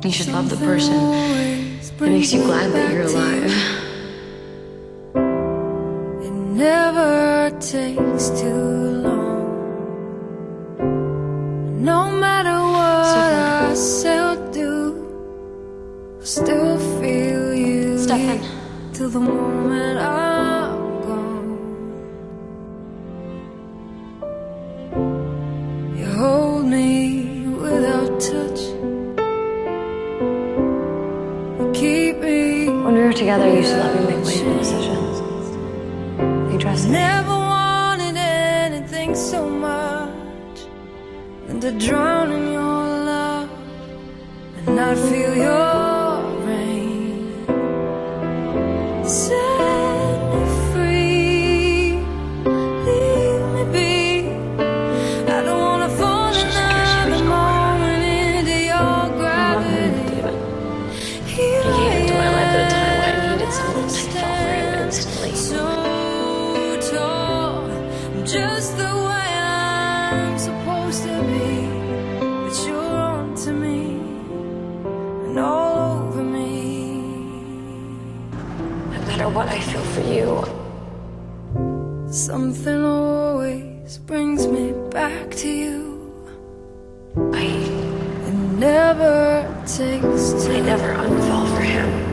You should love the person that makes you glad that you're alive. It never takes too long. No matter what I say or do, I still feel you. Stefan. Till the moment I'm gone. You hold me without touch. You keep me. When we were together, you used to let me make my own decisions. You trusted me. Never wanted anything so much than to drown in your love and not feel your rain. Set me free, leave me be. I don't wanna fall another moment into your gravity. He came into my life at a time when I needed someone to fall for him instantly. So tall, just the way I'm supposed to be, but you're on to me and all over me. No matter what I feel for you, Something always brings me back to you. I It never takes never unfell for him.